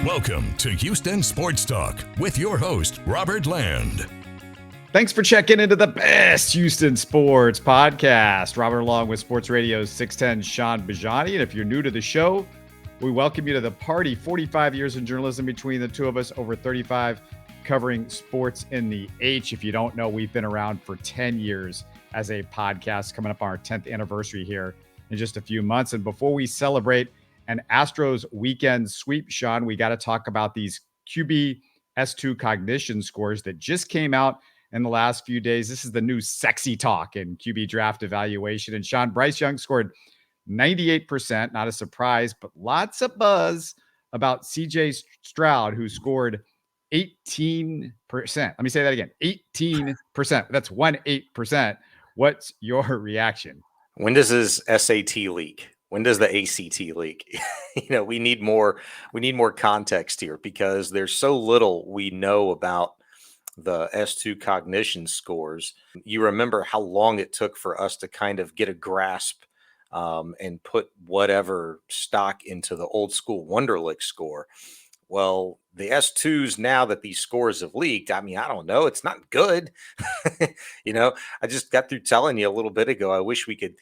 Welcome to Houston Sports Talk with your host, Robert Land. Thanks for checking into the best Houston sports podcast. Robert along with Sports Radio's 610 Shaun Bijani. And if you're new to the show, we welcome you to the party. 45 years in journalism between the two of us, over 35 covering sports in the H. If you don't know, we've been around for 10 years as a podcast, coming up on our 10th anniversary here in just a few months. And before we celebrate an Astros weekend sweep, Shaun, we got to talk about these QB S2 cognition scores that just came out in the last few days. This is the new sexy talk in QB draft evaluation. And Shaun, Bryce Young scored 98%, not a surprise, but lots of buzz about CJ Stroud, who scored 18%. Let me say that again, 18%. That's 18%. What's your reaction? When does his SAT leak? When does the ACT leak? We need more context here because there's so little we know about the S2 cognition scores. You remember how long it took for us to kind of get a grasp and put whatever stock into the old school Wonderlic score. Well, the S2s, now that these scores have leaked, I mean, I don't know. It's not good. I just got through telling you a little bit ago, I wish we could,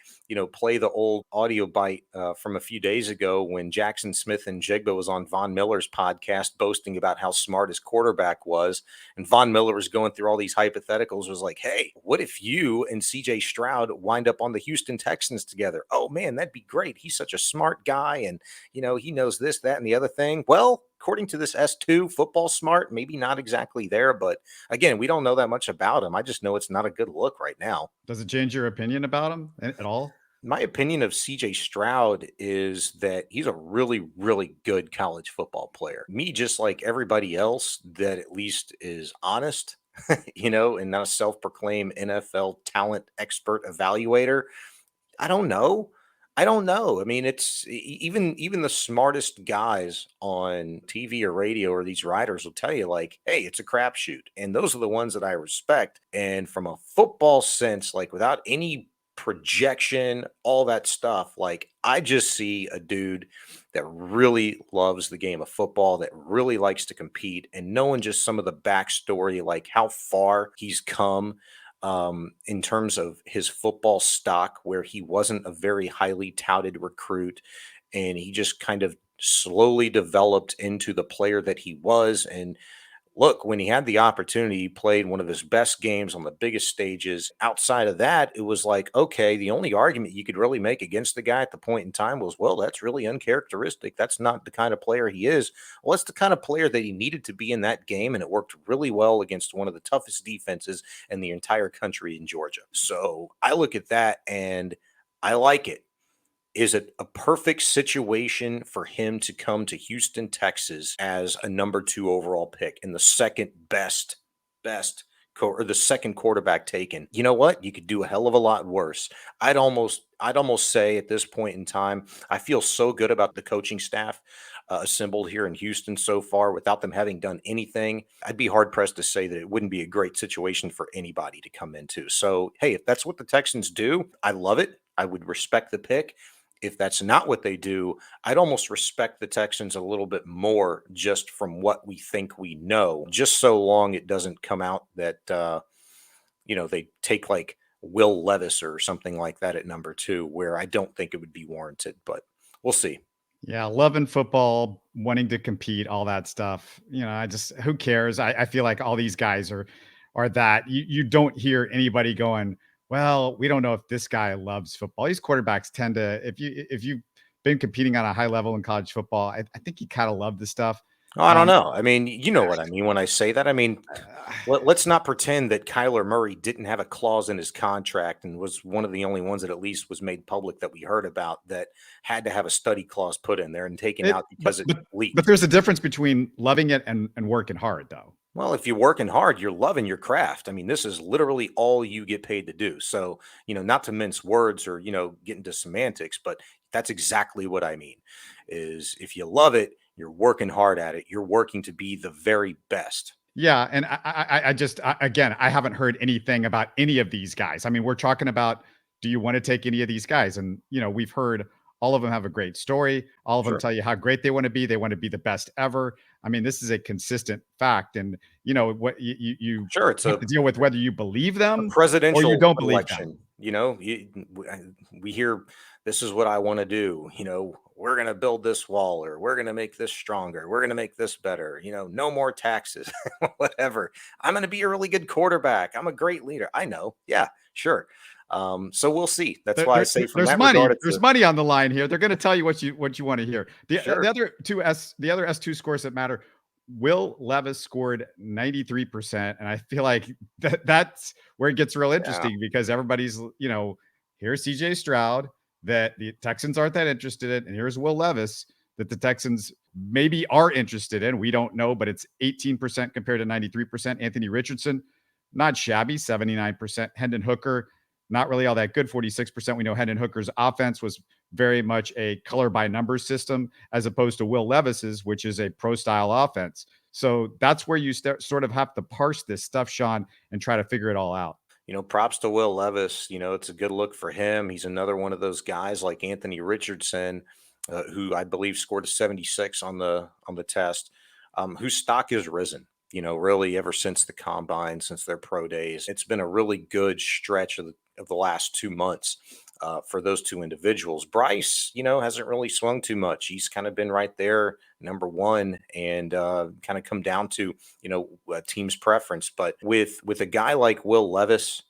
play the old audio bite from a few days ago when Jackson Smith and Jigba was on Von Miller's podcast boasting about how smart his quarterback was. And Von Miller was going through all these hypotheticals, was like, hey, what if you and CJ Stroud wind up on the Houston Texans together? Oh, man, that'd be great. He's such a smart guy. And, he knows this, that, and the other thing. Well, according to this S2, football smart, maybe not exactly there. But again, we don't know that much about him. I just know it's not a good look right now. Does it change your opinion about him at all? My opinion of CJ Stroud is that he's a really, really good college football player. Me, just like everybody else that at least is honest, and not a self-proclaimed NFL talent expert evaluator. I don't know. I mean, it's even the smartest guys on TV or radio or these writers will tell you like, hey, it's a crapshoot. And those are the ones that I respect. And from a football sense, like without any projection, all that stuff, like I just see a dude that really loves the game of football, that really likes to compete, and knowing just some of the backstory, like how far he's come in terms of his football stock, where he wasn't a very highly touted recruit and he just kind of slowly developed into the player that he was. And look, when he had the opportunity, he played one of his best games on the biggest stages. Outside of that, it was like, okay, the only argument you could really make against the guy at the point in time was, well, that's really uncharacteristic. That's not the kind of player he is. Well, it's the kind of player that he needed to be in that game, and it worked really well against one of the toughest defenses in the entire country in Georgia. So I look at that and I like it. Is it a perfect situation for him to come to Houston, Texas as a number 2 overall pick and the second best or the second quarterback taken? You know what? You could do a hell of a lot worse. I'd almost say at this point in time, I feel so good about the coaching staff assembled here in Houston so far without them having done anything. I'd be hard pressed to say that it wouldn't be a great situation for anybody to come into. So, hey, if that's what the Texans do, I love it. I would respect the pick. If that's not what they do, I'd almost respect the Texans a little bit more just from what we think we know, just so long it doesn't come out that, they take like Will Levis or something like that at number 2, where I don't think it would be warranted, but we'll see. Yeah, loving football, wanting to compete, all that stuff. Who cares? I feel like all these guys are that. You don't hear anybody going, well, we don't know if this guy loves football. These quarterbacks tend to, if you've been competing on a high level in college football, I think you kind of love this stuff. Oh, I don't know. I mean, you know what I mean when I say that. I mean, let's not pretend that Kyler Murray didn't have a clause in his contract and was one of the only ones that at least was made public that we heard about that had to have a study clause put in there and taken out because it leaked. But there's a difference between loving it and working hard, though. Well, if you're working hard, you're loving your craft. I mean, this is literally all you get paid to do. So, not to mince words or, get into semantics, but that's exactly what I mean is if you love it, you're working hard at it. You're working to be the very best. Yeah. And I haven't heard anything about any of these guys. I mean, we're talking about, do you want to take any of these guys? And, we've heard All of them have a great story. All of them Sure. tell you how great they want to be. They want to be the best ever. I mean, this is a consistent fact. And, what you Sure. It's have to deal with whether you believe a them or you presidential don't believe them. election. We hear this is what I want to do. We're going to build this wall, or we're going to make this stronger. We're going to make this better. No more taxes, whatever. I'm going to be a really good quarterback. I'm a great leader. I know. Yeah, sure. So we'll see. That's why I say from There's that money. regard, There's money on the line here. They're going to tell you what you want to hear. The sure. other S2 scores that matter. Will Levis scored 93%, and I feel like that's where it gets real interesting because everybody's here's CJ Stroud that the Texans aren't that interested in, and here's Will Levis that the Texans maybe are interested in. We don't know, but it's 18% compared to 93%. Anthony Richardson, not shabby, 79%. Hendon Hooker, not really all that good, 46%. We know Hendon Hooker's offense was very much a color by numbers system as opposed to Will Levis's, which is a pro style offense. So that's where you sort of have to parse this stuff, Shaun, and try to figure it all out. Props to Will Levis. It's a good look for him. He's another one of those guys like Anthony Richardson, who I believe scored a 76 on the test, whose stock has risen. Really ever since the combine, since their pro days. It's been a really good stretch of the last 2 months for those two individuals. Bryce, hasn't really swung too much. He's kind of been right there, number one, and kind of come down to, a team's preference. But with a guy like Will Levis,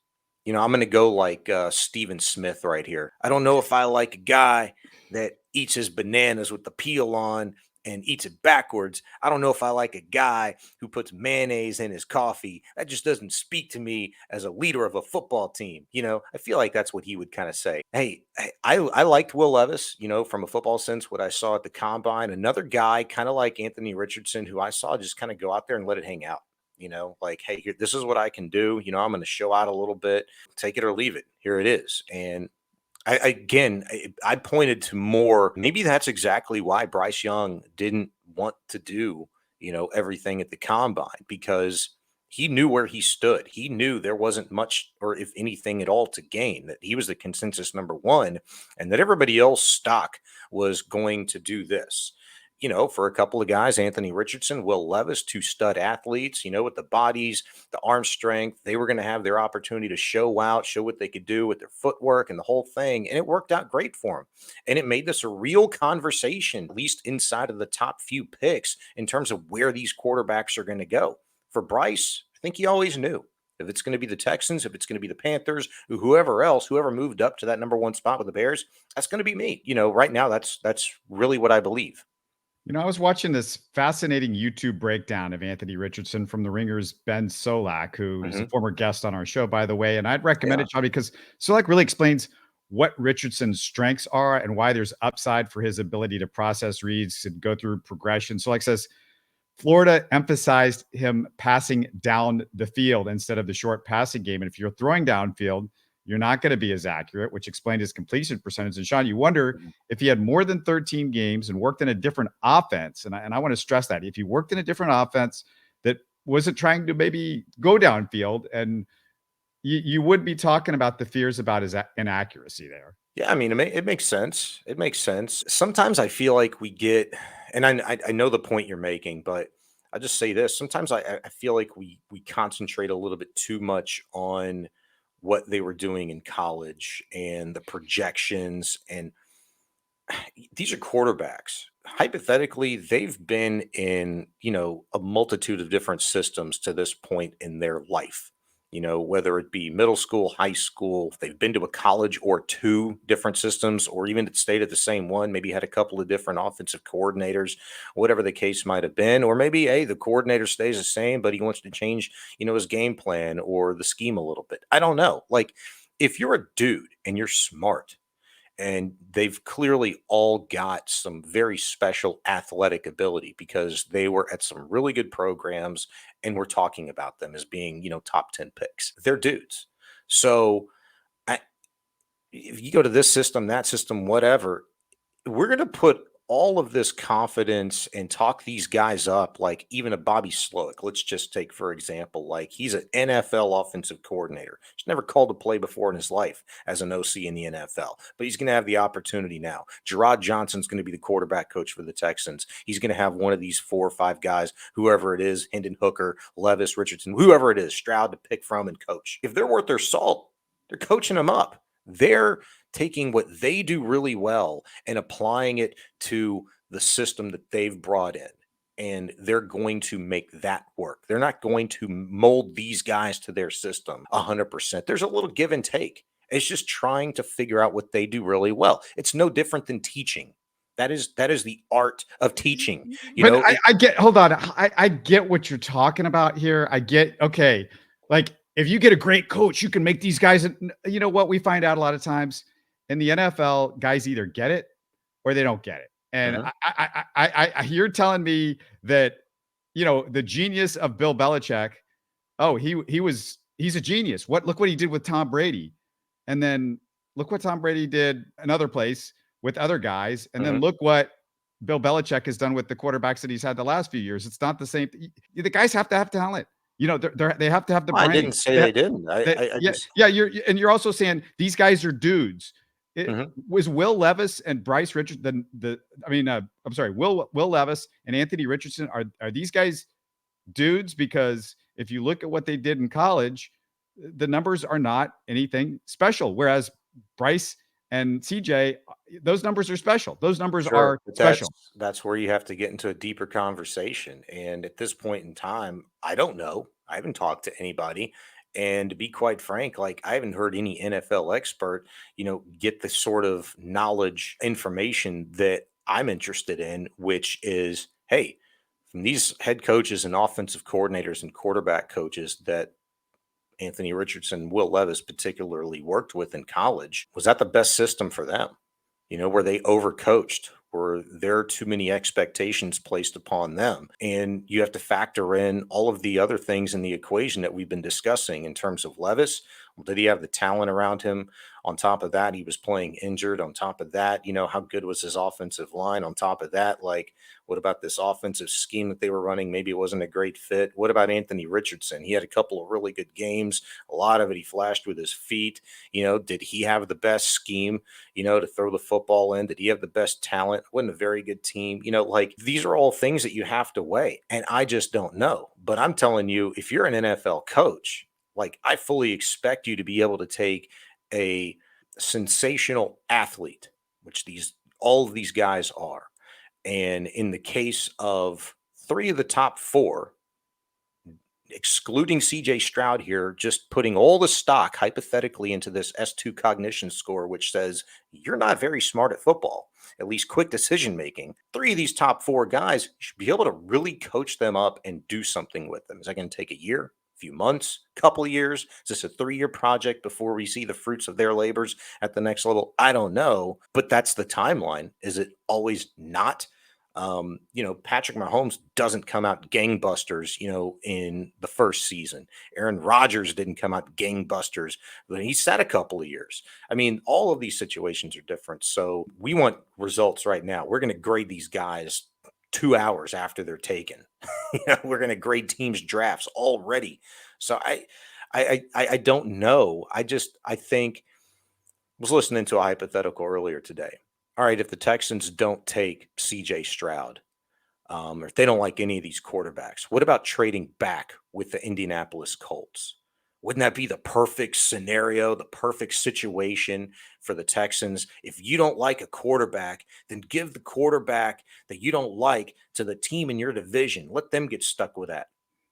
I'm going to go like Steven Smith right here. I don't know if I like a guy that eats his bananas with the peel on and eats it backwards. I don't know if I like a guy who puts mayonnaise in his coffee. That just doesn't speak to me as a leader of a football team. I feel like that's what he would kind of say. Hey, I liked Will Levis, from a football sense, what I saw at the combine. Another guy kind of like Anthony Richardson, who I saw just kind of go out there and let it hang out. Like, hey, here, this is what I can do. I'm going to show out a little bit, take it or leave it. Here it is. And I pointed to more. Maybe that's exactly why Bryce Young didn't want to do, everything at the combine, because he knew where he stood. He knew there wasn't much, or if anything at all, to gain, that he was the consensus number one, and that everybody else stock was going to do this. For a couple of guys, Anthony Richardson, Will Levis, two stud athletes, with the bodies, the arm strength, they were going to have their opportunity to show out, show what they could do with their footwork and the whole thing. And it worked out great for them. And it made this a real conversation, at least inside of the top few picks, in terms of where these quarterbacks are going to go. For Bryce, I think he always knew. If it's going to be the Texans, if it's going to be the Panthers, whoever else, whoever moved up to that number one spot with the Bears, that's going to be me. Right now, that's really what I believe. I was watching this fascinating YouTube breakdown of Anthony Richardson from The Ringer's Ben Solak, who is a former guest on our show, by the way. And I'd recommend it, Sean, because Solak really explains what Richardson's strengths are and why there's upside for his ability to process reads and go through progression. Solak says Florida emphasized him passing down the field instead of the short passing game. And if you're throwing downfield, you're not going to be as accurate, which explained his completion percentage. And Shaun, you wonder if he had more than 13 games and worked in a different offense. And I want to stress that if he worked in a different offense that wasn't trying to maybe go downfield, and you would be talking about the fears about his inaccuracy there. Yeah, I mean, it makes sense. It makes sense. Sometimes I feel like we get, and I know the point you're making, but I'll just say this. Sometimes I feel like we concentrate a little bit too much on what they were doing in college and the projections. And these are quarterbacks. Hypothetically, they've been in, a multitude of different systems to this point in their life. Whether it be middle school, high school, they've been to a college or two different systems, or even stayed at the same one, maybe had a couple of different offensive coordinators, whatever the case might have been. Or maybe, hey, the coordinator stays the same, but he wants to change, his game plan or the scheme a little bit. I don't know. Like, if you're a dude and you're smart, and they've clearly all got some very special athletic ability because they were at some really good programs, and we're talking about them as being, top 10 picks. They're dudes. So if you go to this system, that system, whatever, we're going to put all of this confidence and talk these guys up, like even a Bobby Slowick. Let's just take, for example, like he's an NFL offensive coordinator. He's never called a play before in his life as an OC in the NFL, but he's going to have the opportunity now. Gerard Johnson's going to be the quarterback coach for the Texans. He's going to have one of these 4 or 5 guys, whoever it is, Hendon Hooker, Levis Richardson, whoever it is, Stroud to pick from and coach. If they're worth their salt, they're coaching them up. They're taking what they do really well and applying it to the system that they've brought in. And they're going to make that work. They're not going to mold these guys to their system 100%. There's a little give and take. It's just trying to figure out what they do really well. It's no different than teaching. That is the art of teaching. I get, hold on. I get what you're talking about here. I get, okay. Like if you get a great coach, you can make these guys, you know what we find out a lot of times in the NFL, guys either get it or they don't get it. And you're telling me that, you know, the genius of Bill Belichick, he's a genius. Look what he did with Tom Brady. And then look what Tom Brady did another place with other guys. And then look what Bill Belichick has done with the quarterbacks that he's had the last few years. It's not the same. The guys have to have talent. You know, they have to have the brain. I didn't say they didn't. You're also saying these guys are dudes. Was Will Levis and Bryce Richardson Will Levis and Anthony Richardson, are these guys dudes? Because if you look at what they did in college, the numbers are not anything special. Whereas Bryce and CJ, those numbers are special. Those numbers are special. That's where you have to get into a deeper conversation. And at this point in time, I don't know. I haven't talked to anybody. And to be quite frank, like I haven't heard any NFL expert, get the sort of knowledge, information that I'm interested in, which is, hey, from these head coaches and offensive coordinators and quarterback coaches that Anthony Richardson, Will Levis particularly worked with in college, was that the best system for them? Were they overcoached? Were there too many expectations placed upon them? And you have to factor in all of the other things in the equation that we've been discussing in terms of Levis. Well, did he have the talent around him? On top of that, he was playing injured. On top of that, how good was his offensive line? On top of that, like, what about this offensive scheme that they were running? Maybe it wasn't a great fit. What about Anthony Richardson? He had a couple of really good games. A lot of it he flashed with his feet. Did he have the best scheme, to throw the football in? Did he have the best talent? Wasn't a very good team. Like these are all things that you have to weigh. And I just don't know. But I'm telling you, if you're an NFL coach, like I fully expect you to be able to take a sensational athlete, which all of these guys are. And in the case of 3 of the top 4, excluding CJ Stroud here, just putting all the stock hypothetically into this S2 cognition score, which says you're not very smart at football, at least quick decision making. 3 of these top 4 guys, you should be able to really coach them up and do something with them. Is that going to take a year? Few months, couple of years? Is this a 3-year project before we see the fruits of their labors at the next level? I don't know, but that's the timeline. Is it always not? Patrick Mahomes doesn't come out gangbusters, in the first season. Aaron Rodgers didn't come out gangbusters, but he sat a couple of years. I mean, all of these situations are different. So we want results right now. We're going to grade these guys 2 hours after they're taken. We're going to grade teams' drafts already. So I don't know. I think I was listening to a hypothetical earlier today. All right, if the Texans don't take CJ Stroud, or if they don't like any of these quarterbacks, what about trading back with the Indianapolis Colts? Wouldn't that be the perfect scenario, the perfect situation for the Texans? If you don't like a quarterback, then give the quarterback that you don't like to the team in your division. Let them get stuck with that.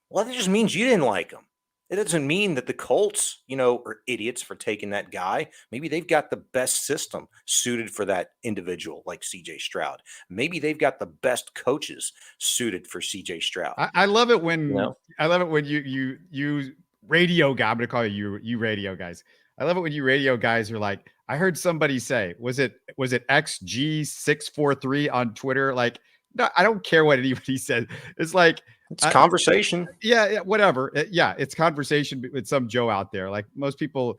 Well, that just means you didn't like him. It doesn't mean that the Colts, are idiots for taking that guy. Maybe they've got the best system suited for that individual, like CJ Stroud. Maybe they've got the best coaches suited for CJ Stroud. I love it when you radio guy. I'm gonna call you radio guys. I love it when you radio guys are like, I heard somebody say, was it XG643 on Twitter? Like, no, I don't care what anybody said. It's like, it's conversation. Yeah, whatever. It's conversation with some Joe out there. Like most people,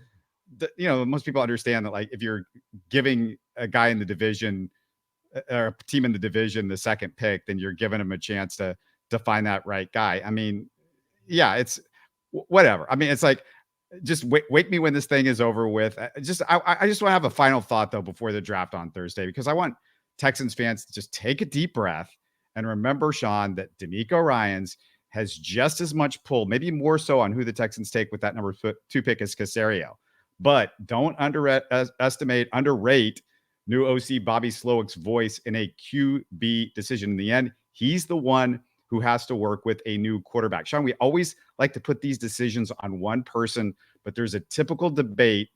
most people understand that, like, if you're giving a guy in the division or a team in the division, the second pick, then you're giving them a chance to find that right guy. I mean, yeah, it's whatever. I mean, it's like, just wake me when this thing is over with. I just want to have a final thought though before the draft on Thursday, because I want Texans fans to just take a deep breath and remember, Sean, that DeMeco Ryans has just as much pull, maybe more so, on who the Texans take with that number 2 pick as Caserio. But don't underrate new OC Bobby Slowick's voice in a QB decision. In the end, he's the one who has to work with a new quarterback. Sean, we always like to put these decisions on one person, but there's a typical debate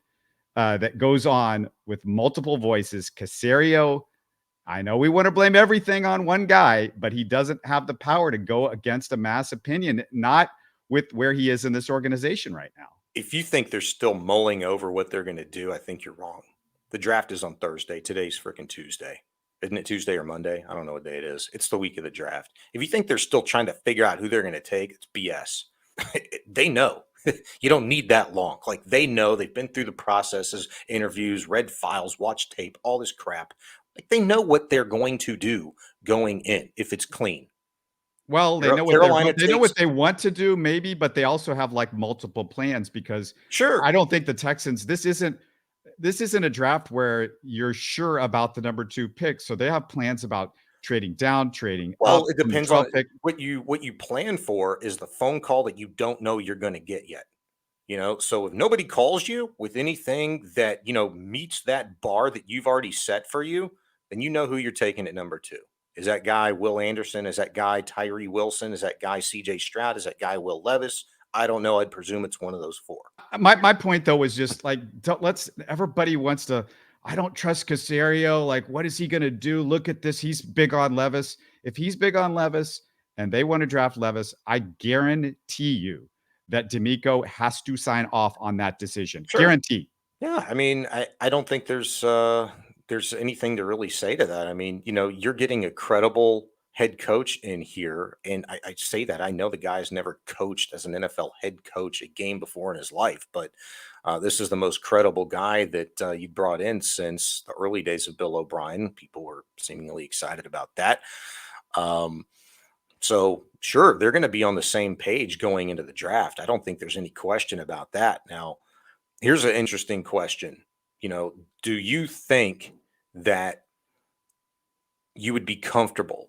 that goes on with multiple voices. Caserio, I know we want to blame everything on one guy, but he doesn't have the power to go against a mass opinion, not with where he is in this organization right now. If you think they're still mulling over what they're going to do, I think you're wrong. The draft is on Thursday. Today's freaking Tuesday. Isn't it Tuesday or Monday? I don't know what day it is. It's the week of the draft. If you think they're still trying to figure out who they're going to take, it's BS. They know. You don't need that long. Like, they know. They've been through the processes, interviews, read files, watched tape, all this crap. Like, they know what they're going to do going in if it's clean. Well, they know what they want to do, maybe, but they also have like multiple plans, because sure, I don't think the Texans, this isn't a draft where you're sure about the number 2 pick. So they have plans about trading down, trading up. Well, it depends on what you plan for is the phone call that you don't know you're going to get yet. So if nobody calls you with anything that, meets that bar that you've already set for you, then you know who you're taking at number 2. Is that guy Will Anderson? Is that guy Tyree Wilson? Is that guy CJ Stroud? Is that guy Will Levis? I don't know. I'd presume it's one of those 4. My point, though, is just like, everybody wants to, I don't trust Caserio. Like, what is he going to do? Look at this. He's big on Levis. If he's big on Levis and they want to draft Levis, I guarantee you that DeMeco has to sign off on that decision. Sure. Guarantee. Yeah. I mean, I don't think there's anything to really say to that. I mean, you're getting a credible head coach in here. And I say that I know the guy's never coached as an NFL head coach a game before in his life, but this is the most credible guy that you brought in since the early days of Bill O'Brien. People were seemingly excited about that. So sure, they're going to be on the same page going into the draft. I don't think there's any question about that. Now, here's an interesting question. Do you think that you would be comfortable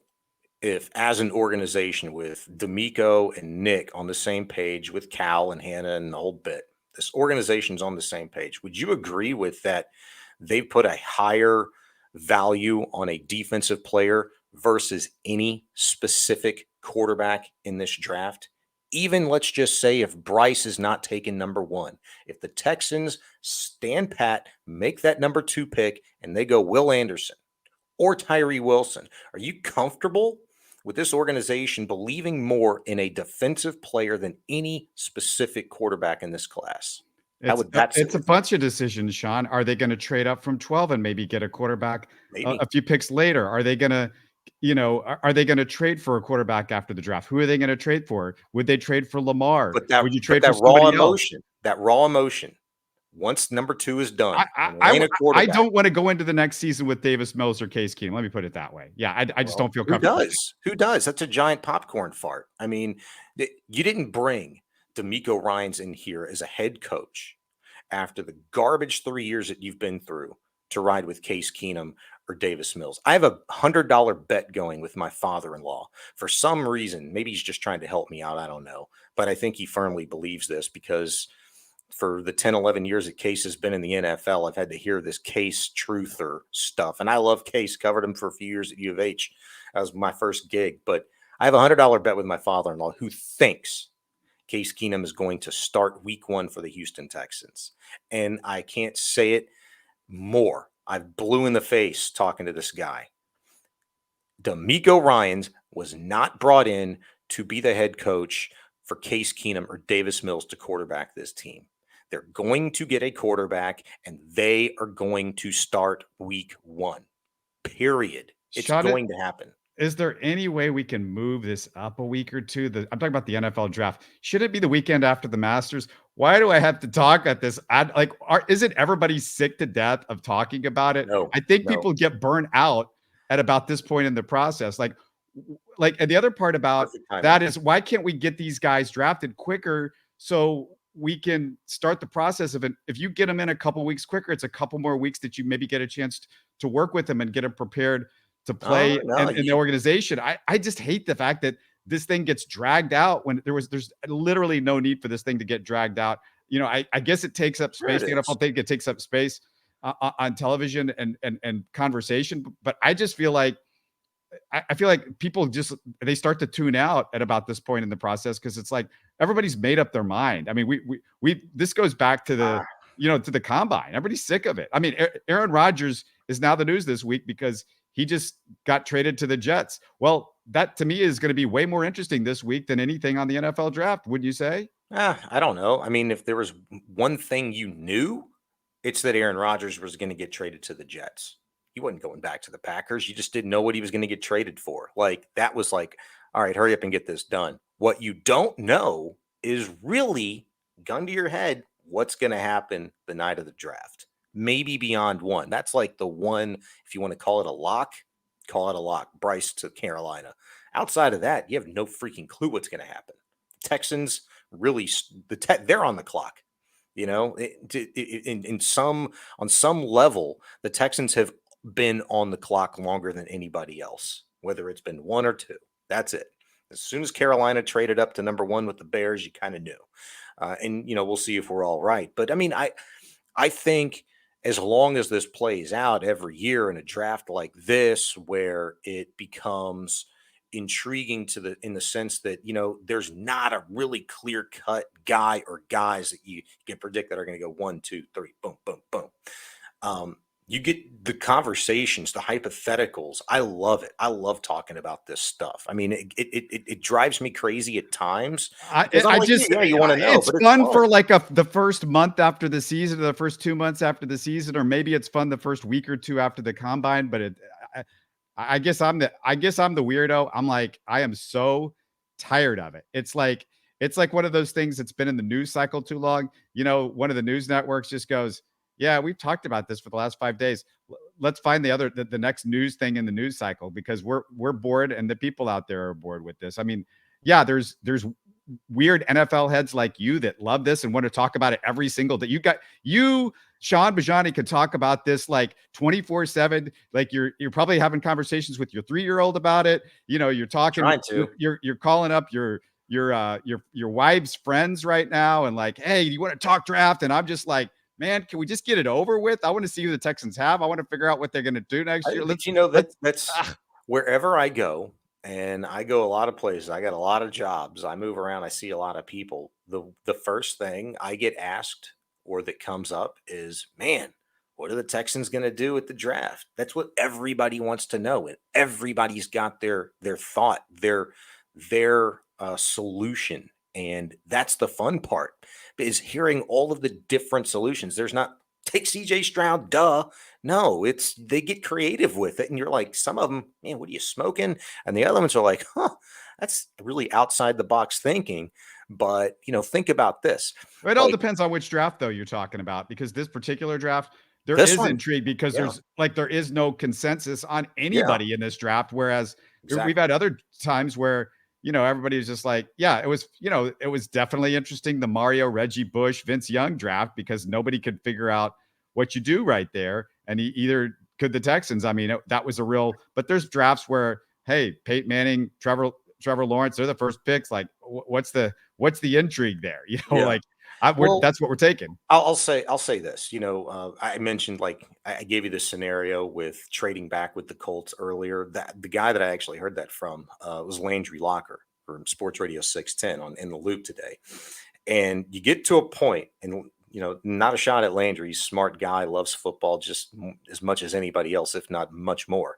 if, as an organization, with DeMeco and Nick on the same page, with Cal and Hannah and the whole bit, this organization's on the same page? Would you agree with that? They've put a higher value on a defensive player versus any specific quarterback in this draft? Even, let's just say, if Bryce is not taken number 1, if the Texans stand pat, make that number 2 pick, and they go Will Anderson or Tyree Wilson, are you comfortable with this organization believing more in a defensive player than any specific quarterback in this class? It's a bunch of decisions, Sean. Are they going to trade up from 12 and maybe get a quarterback a few picks later? Are they going to are they going to trade for a quarterback after the draft? Who are they going to trade for? Would they trade for Lamar? Would you trade for raw emotion? That raw emotion. Once number 2 is done, I don't want to go into the next season with Davis Mills or Case Keenum. Let me put it that way. Yeah, I just don't feel comfortable. Who does? That's a giant popcorn fart. I mean, you didn't bring DeMeco Ryans in here as a head coach after the garbage 3 years that you've been through to ride with Case Keenum or Davis Mills. I have a $100 bet going with my father-in-law. For some reason, maybe he's just trying to help me out. I don't know. But I think he firmly believes this, because for the 10, 11 years that Case has been in the NFL, I've had to hear this Case truther stuff. And I love Case. Covered him for a few years at U of H. That was my first gig. But I have a $100 bet with my father-in-law who thinks Case Keenum is going to start week 1 for the Houston Texans. And I can't say it more. I've blue in the face talking to this guy. DeMeco Ryans was not brought in to be the head coach for Case Keenum or Davis Mills to quarterback this team. They're going to get a quarterback, and they are going to start week 1. Period. It's going to happen. Is there any way we can move this up a week or two? I'm talking about the NFL draft. Should it be the weekend after the Masters? Why do I have to talk at this? Isn't everybody sick to death of talking about it? No, I think people get burnt out at about this point in the process. And the other part about Perfect timing. that is, why can't we get these guys drafted quicker so we can start the process of it? If you get them in a couple weeks quicker, it's a couple more weeks that you maybe get a chance to work with them and get them prepared to play No, in the organization. I just hate the fact that this thing gets dragged out when there's literally no need for this thing to get dragged out. I guess it takes up space. The NFL think it takes up space on television and conversation, but I just feel like people they start to tune out at about this point in the process, because it's like everybody's made up their mind. I mean, this goes back to to the combine. Everybody's sick of it. I mean, Aaron Rodgers is now the news this week because he just got traded to the Jets. Well, that to me is going to be way more interesting this week than anything on the NFL draft. Wouldn't you say? I don't know. I mean, if there was one thing you knew, it's that Aaron Rodgers was going to get traded to the Jets. He wasn't going back to the Packers. You just didn't know what he was going to get traded for. Like, that was like, all right, hurry up and get this done. What you don't know is really, gun to your head, what's going to happen the night of the draft. Maybe beyond one. That's like the one, if you want to call it a lock, call it a lock. Bryce to Carolina. Outside of that, you have no freaking clue what's going to happen. Texans really, they're on the clock. On some level, the Texans have been on the clock longer than anybody else, whether it's been one or two. That's it. As soon as Carolina traded up to number one with the Bears, you kind of knew. And we'll see if we're all right. But I mean, I think as long as this plays out every year in a draft like this, where it becomes intriguing in the sense that, there's not a really clear cut guy or guys that you can predict that are going to go 1, 2, 3, boom, boom, boom. You get the conversations, the hypotheticals. I love it. I love talking about this stuff. I mean, it drives me crazy at times. You want to know. It's fun for like the first month after the season, or the first 2 months after the season, or maybe it's fun the first week or two after the combine. But I guess I'm the weirdo. I'm like, I am so tired of it. It's like one of those things that's been in the news cycle too long. One of the news networks just goes, yeah, we've talked about this for the last 5 days. Let's find the next news thing in the news cycle, because we're bored, and the people out there are bored with this. I mean, yeah, there's weird NFL heads like you that love this and want to talk about it every single day. Shaun Bijani could talk about this like 24/7. Like you're probably having conversations with your 3-year-old about it. You're talking, you're calling up your wife's friends right now and like, hey, you want to talk draft? And I'm just like, man, can we just get it over with? I want to see who the Texans have. I want to figure out what they're going to do next year. That's wherever I go, and I go a lot of places. I got a lot of jobs. I move around. I see a lot of people. The first thing I get asked or that comes up is, man, what are the Texans going to do at the draft? That's what everybody wants to know. And everybody's got their thought, their solution. And that's the fun part, is hearing all of the different solutions. There's not take CJ Stroud, duh. No, they get creative with it. And you're like, some of them, man, what are you smoking? And the other ones are like, that's really outside the box thinking. But, think about this. It all depends on which draft, though, you're talking about, because this particular draft, there is intrigue because there is no consensus on anybody in this draft. Whereas we've had other times where, everybody was just like, yeah, it was definitely interesting. The Mario, Reggie Bush, Vince Young draft, because nobody could figure out what you do right there. And either could the Texans. I mean, that was but there's drafts where, hey, Peyton Manning, Trevor Lawrence, they're the first picks. Like, what's the intrigue there? That's what we're taking. I'll say this. I mentioned, like, I gave you this scenario with trading back with the Colts earlier. That the guy that I actually heard that from was Landry Locker from Sports Radio 610 in the Loop today. And you get to a point, and not a shot at Landry. He's a smart guy, loves football just as much as anybody else, if not much more.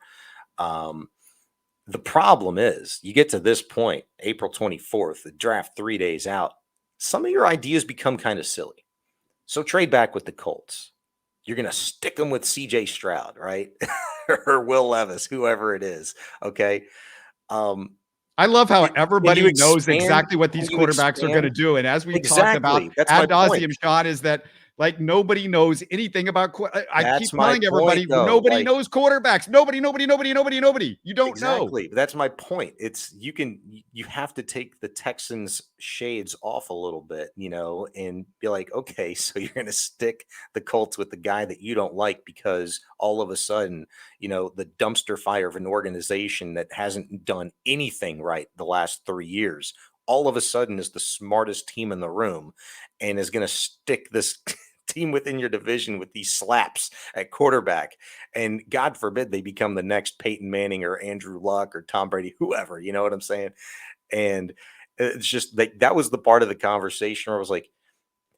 The problem is, you get to this point, April 24th, the draft 3 days out. Some of your ideas become kind of silly. So trade back with the Colts. You're going to stick them with CJ Stroud, right? Or Will Levis, whoever it is. Okay. I love how everybody knows exactly what these quarterbacks are going to do. And as we talked about ad nauseum, Sean, is that Like nobody knows anything about. I keep That's my telling everybody, point, though. nobody Like, knows quarterbacks. Nobody. You don't know. exactly. That's my point. It's you have to take the Texans shades off a little bit, and be like, okay, so you're going to stick the Colts with the guy that you don't like because all of a sudden, the dumpster fire of an organization that hasn't done anything right the last 3 years, all of a sudden is the smartest team in the room and is going to stick this team within your division with these slaps at quarterback. And God forbid they become the next Peyton Manning or Andrew Luck or Tom Brady, whoever, you know what I'm saying? And it's just like that was the part of the conversation where I was like,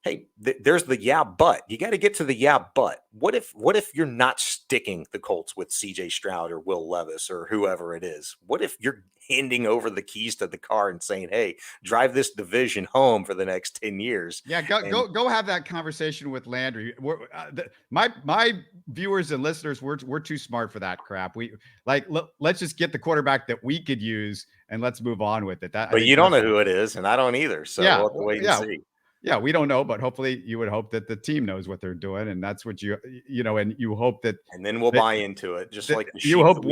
hey, there's the but. You got to get to the but. What if you're not sticking the Colts with CJ Stroud or Will Levis or whoever it is? What if you're handing over the keys to the car and saying, hey, drive this division home for the next 10 years? Yeah, go have that conversation with Landry. My viewers and listeners, we're too smart for that crap. Let's just get the quarterback that we could use and let's move on with it. I But think you don't know who it is, and I don't either. So yeah, we'll have to wait and see. Yeah, we don't know, but hopefully you would hope that the team knows what they're doing, and that's what and you hope that, and then we'll buy into it, just like the sheep you hope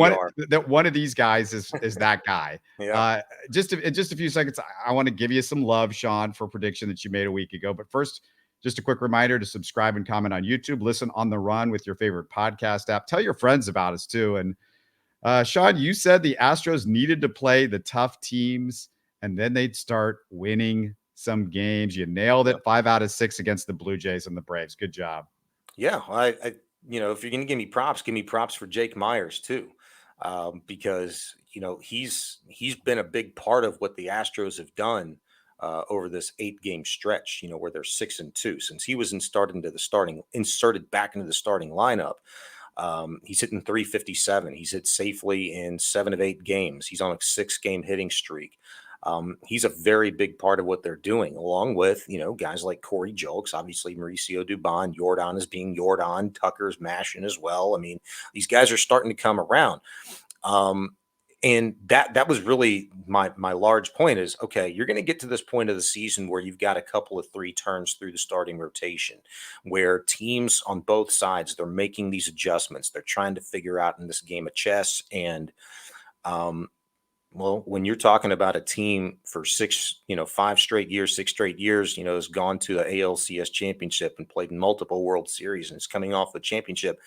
that one of these guys is that guy. Yeah. In just a few seconds, I want to give you some love, Shaun, for a prediction that you made a week ago. But first, just a quick reminder to subscribe and comment on YouTube. Listen on the run with your favorite podcast app. Tell your friends about us too. And Shaun, you said the Astros needed to play the tough teams, and then they'd start winning some games. You nailed it. 5 out of 6 against the Blue Jays and the Braves. Good job. Yeah, I if you're going to give me props for Jake Myers too, because he's been a big part of what the Astros have done over this 8-game stretch. Where they're 6-2 since he was inserted back into the starting lineup. He's hitting 357. He's hit safely in 7 of 8 games. He's on a 6-game hitting streak. He's a very big part of what they're doing, along with, guys like Corey Julks, obviously Mauricio Dubon, Yordan is being Yordan, Tucker's mashing as well. I mean, these guys are starting to come around. And that was really my large point is, okay, you're going to get to this point of the season where you've got a couple of 3 turns through the starting rotation where teams on both sides, they're making these adjustments. They're trying to figure out in this game of chess. And, well, when you're talking about a team for 5 straight years, 6 straight years, has gone to the ALCS championship and played in multiple World Series and is coming off the championship,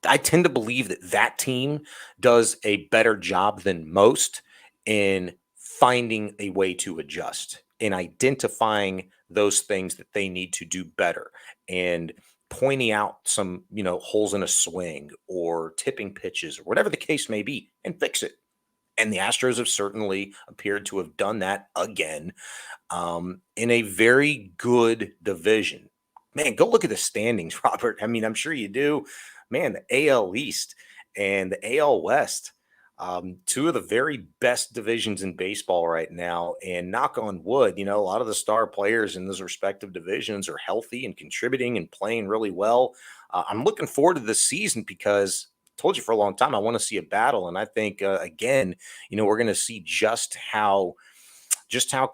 I tend to believe that team does a better job than most in finding a way to adjust and identifying those things that they need to do better and pointing out some, holes in a swing or tipping pitches or whatever the case may be and fix it. And the Astros have certainly appeared to have done that again in a very good division. Man, go look at the standings, Robert. I mean, I'm sure you do. Man, the AL East and the AL West, 2 of the very best divisions in baseball right now. And knock on wood, a lot of the star players in those respective divisions are healthy and contributing and playing really well. I'm looking forward to this season because told you for a long time, I want to see a battle. And I think, again, we're going to see just how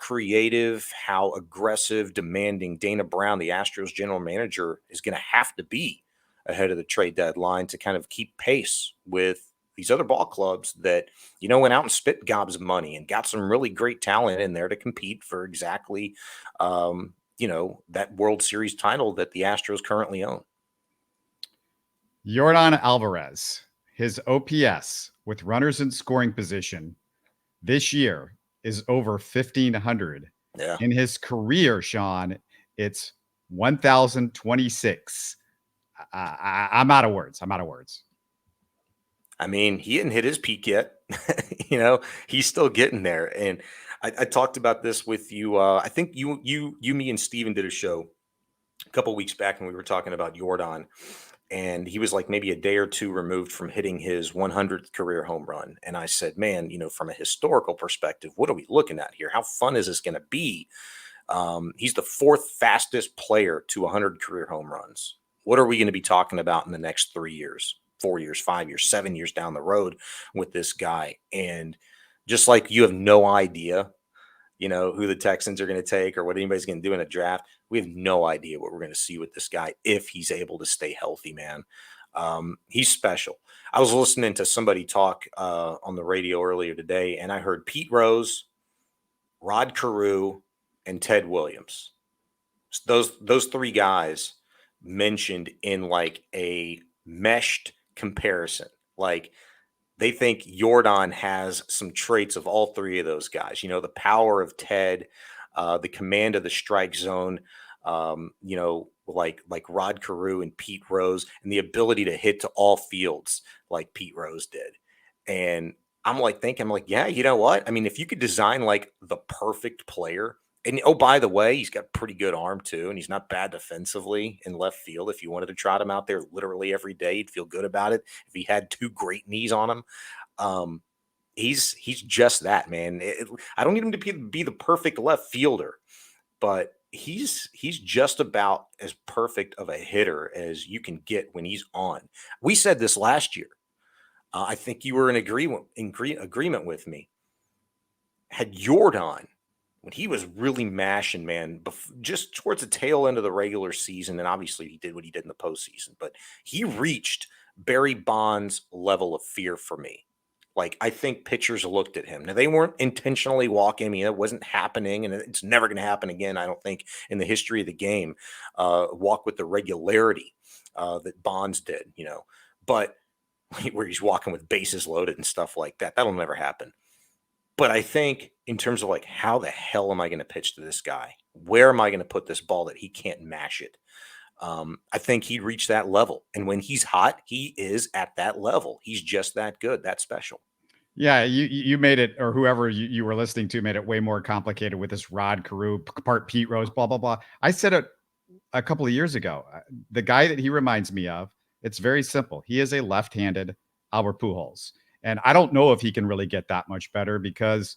creative, how aggressive, demanding Dana Brown, the Astros general manager, is going to have to be ahead of the trade deadline to kind of keep pace with these other ball clubs that, went out and spit gobs of money and got some really great talent in there to compete for exactly, that World Series title that the Astros currently own. Yordan Alvarez, his OPS with runners in scoring position this year is over 1,500. Yeah. In his career, Shaun, it's 1,026. I'm out of words. I mean, he hadn't hit his peak yet. He's still getting there. And I talked about this with you. I think you, me, and Steven did a show a couple weeks back, and we were talking about Yordan. And he was like maybe a day or 2 removed from hitting his 100th career home run. And I said, man, from a historical perspective, what are we looking at here? How fun is this going to be? He's the 4th fastest player to 100 career home runs. What are we going to be talking about in the next 3 years, 4 years, 5 years, 7 years down the road with this guy? And just like you have no idea who the Texans are going to take or what anybody's going to do in a draft. We have no idea what we're going to see with this guy if he's able to stay healthy, man. He's special. I was listening to somebody talk on the radio earlier today, and I heard Pete Rose, Rod Carew, and Ted Williams. Those three guys mentioned in like a meshed comparison. Like they think Yordan has some traits of all three of those guys. The power of Ted, the command of the strike zone, like Rod Carew and Pete Rose, and the ability to hit to all fields like Pete Rose did. And I'm like, yeah, you know what? I mean, if you could design like the perfect player, and oh, by the way, he's got pretty good arm too, and he's not bad defensively in left field. If you wanted to trot him out there literally every day, you'd feel good about it. If he had two great knees on him, he's just that, man. I don't need him to be the perfect left fielder, but he's just about as perfect of a hitter as you can get when he's on. We said this last year. I think you were in agreement with me. Had Yordan, when he was really mashing, man, just towards the tail end of the regular season, and obviously he did what he did in the postseason, but he reached Barry Bonds' level of fear for me. Like, I think pitchers looked at him. Now, they weren't intentionally walking. I mean, it wasn't happening, and it's never going to happen again, I don't think, in the history of the game, walk with the regularity that Bonds did, but where he's walking with bases loaded and stuff like that. That'll never happen. But I think in terms of like, how the hell am I going to pitch to this guy? Where am I going to put this ball that he can't mash it? I think he'd reach that level. And when he's hot, he is at that level. He's just that good, that special. Yeah, you made it, or whoever you were listening to made it way more complicated with this Rod Carew, part Pete Rose, blah, blah, blah. I said it a couple of years ago. The guy that he reminds me of, it's very simple. He is a left-handed Albert Pujols. And I don't know if he can really get that much better because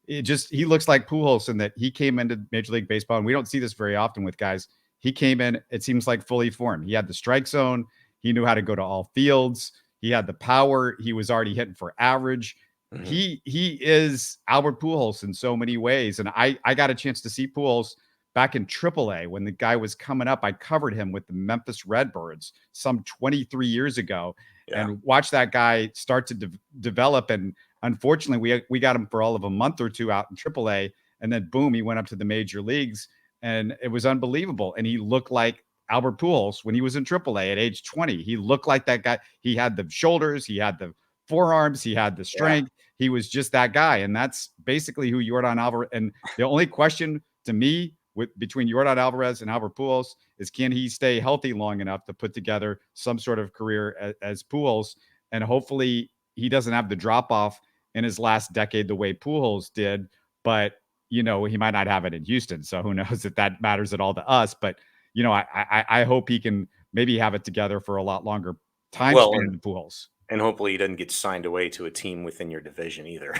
he looks like Pujols in that he came into Major League Baseball, and we don't see this very often with guys. He came in, it seems like fully formed. He had the strike zone. He knew how to go to all fields. He had the power. He was already hitting for average. Mm-hmm. He is Albert Pujols in so many ways. And I got a chance to see Pujols back in AAA when the guy was coming up. I covered him with the Memphis Redbirds some 23 years ago, and watched that guy start to develop. And unfortunately, we got him for all of a month or two out in AAA, and then boom, he went up to the major leagues, and it was unbelievable. And he looked like Albert Pujols when he was in AAA at age 20. He looked like that guy. He had the shoulders, he had the forearms, he had the strength. He was just that guy, and that's basically who Yordan Alvarez. And the only question to me between Yordan Alvarez and Albert Pujols is, can he stay healthy long enough to put together some sort of career as Pujols? And hopefully he doesn't have the drop off in his last decade the way Pujols did, but he might not have it in Houston. So who knows if that matters at all to us, but I hope he can maybe have it together for a lot longer time span than Pujols. And hopefully he doesn't get signed away to a team within your division either.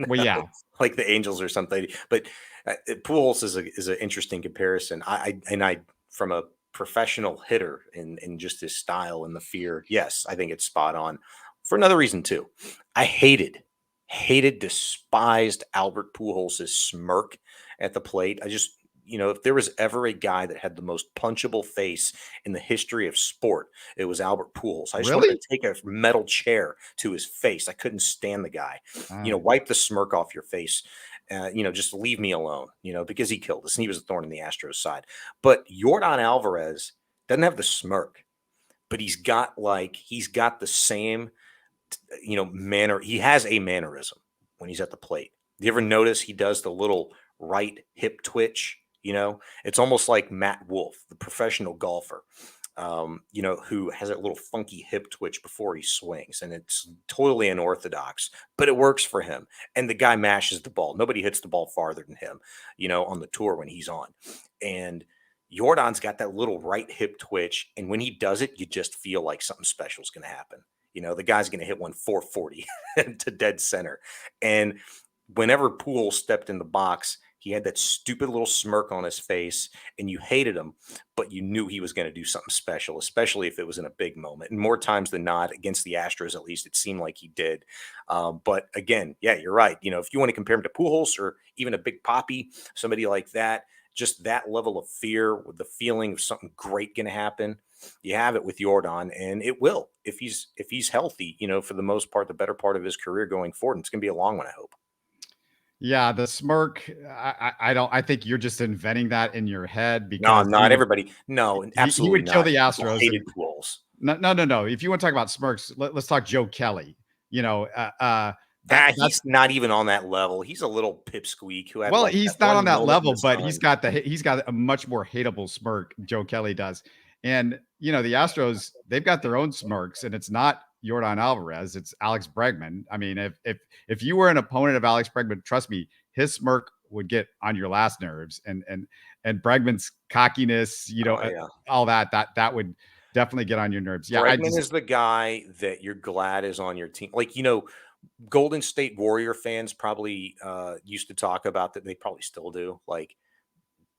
Well, yeah, like the Angels or something. But Pujols is an interesting comparison. I from a professional hitter in just his style and the fear, yes, I think it's spot on. For another reason too, I hated, despised Albert Pujols' smirk at the plate. I just, if there was ever a guy that had the most punchable face in the history of sport, it was Albert Pujols. I just wanted to take a metal chair to his face. I couldn't stand the guy. Wipe the smirk off your face. Just leave me alone, because he killed us and he was a thorn in the Astros side. But Yordan Alvarez doesn't have the smirk, but he's got the same, manner. He has a mannerism when he's at the plate. Do you ever notice he does the little right hip twitch? It's almost like Matt Wolff, the professional golfer, who has a little funky hip twitch before he swings, and it's totally unorthodox, but it works for him. And the guy mashes the ball. Nobody hits the ball farther than him, on the tour when he's on. And Yordan's got that little right hip twitch, and when he does it, you just feel like something special is going to happen. The guy's going to hit one 440 to dead center. And whenever Pujols stepped in the box, he had that stupid little smirk on his face, and you hated him, but you knew he was going to do something special, especially if it was in a big moment. And more times than not, against the Astros, at least, it seemed like he did. But again, yeah, you're right. If you want to compare him to Pujols or even a Big Papi, somebody like that, just that level of fear with the feeling of something great going to happen, you have it with Yordan, and it will if he's healthy. For the most part, the better part of his career going forward. And it's going to be a long one, I hope. Yeah, the smirk. I don't. I think you're just inventing that in your head No, because I'm not. Everybody, no, he absolutely would kill not. the People Astros. hated And Pujols. no. If you want to talk about smirks, let's talk Joe Kelly. That's He's not even on that level. He's a little pipsqueak who had well, like that he's not on one that moment in level, the but sun. he's got a much more hateable smirk. Joe Kelly does, and the Astros, they've got their own smirks, and it's not Yordan Alvarez, it's Alex Bregman. I mean, if you were an opponent of Alex Bregman, trust me, his smirk would get on your last nerves, and Bregman's cockiness, Oh yeah, all that would definitely get on your nerves. Yeah, Bregman is the guy that you're glad is on your team. Like Golden State Warrior fans probably used to talk about that. They probably still do. Like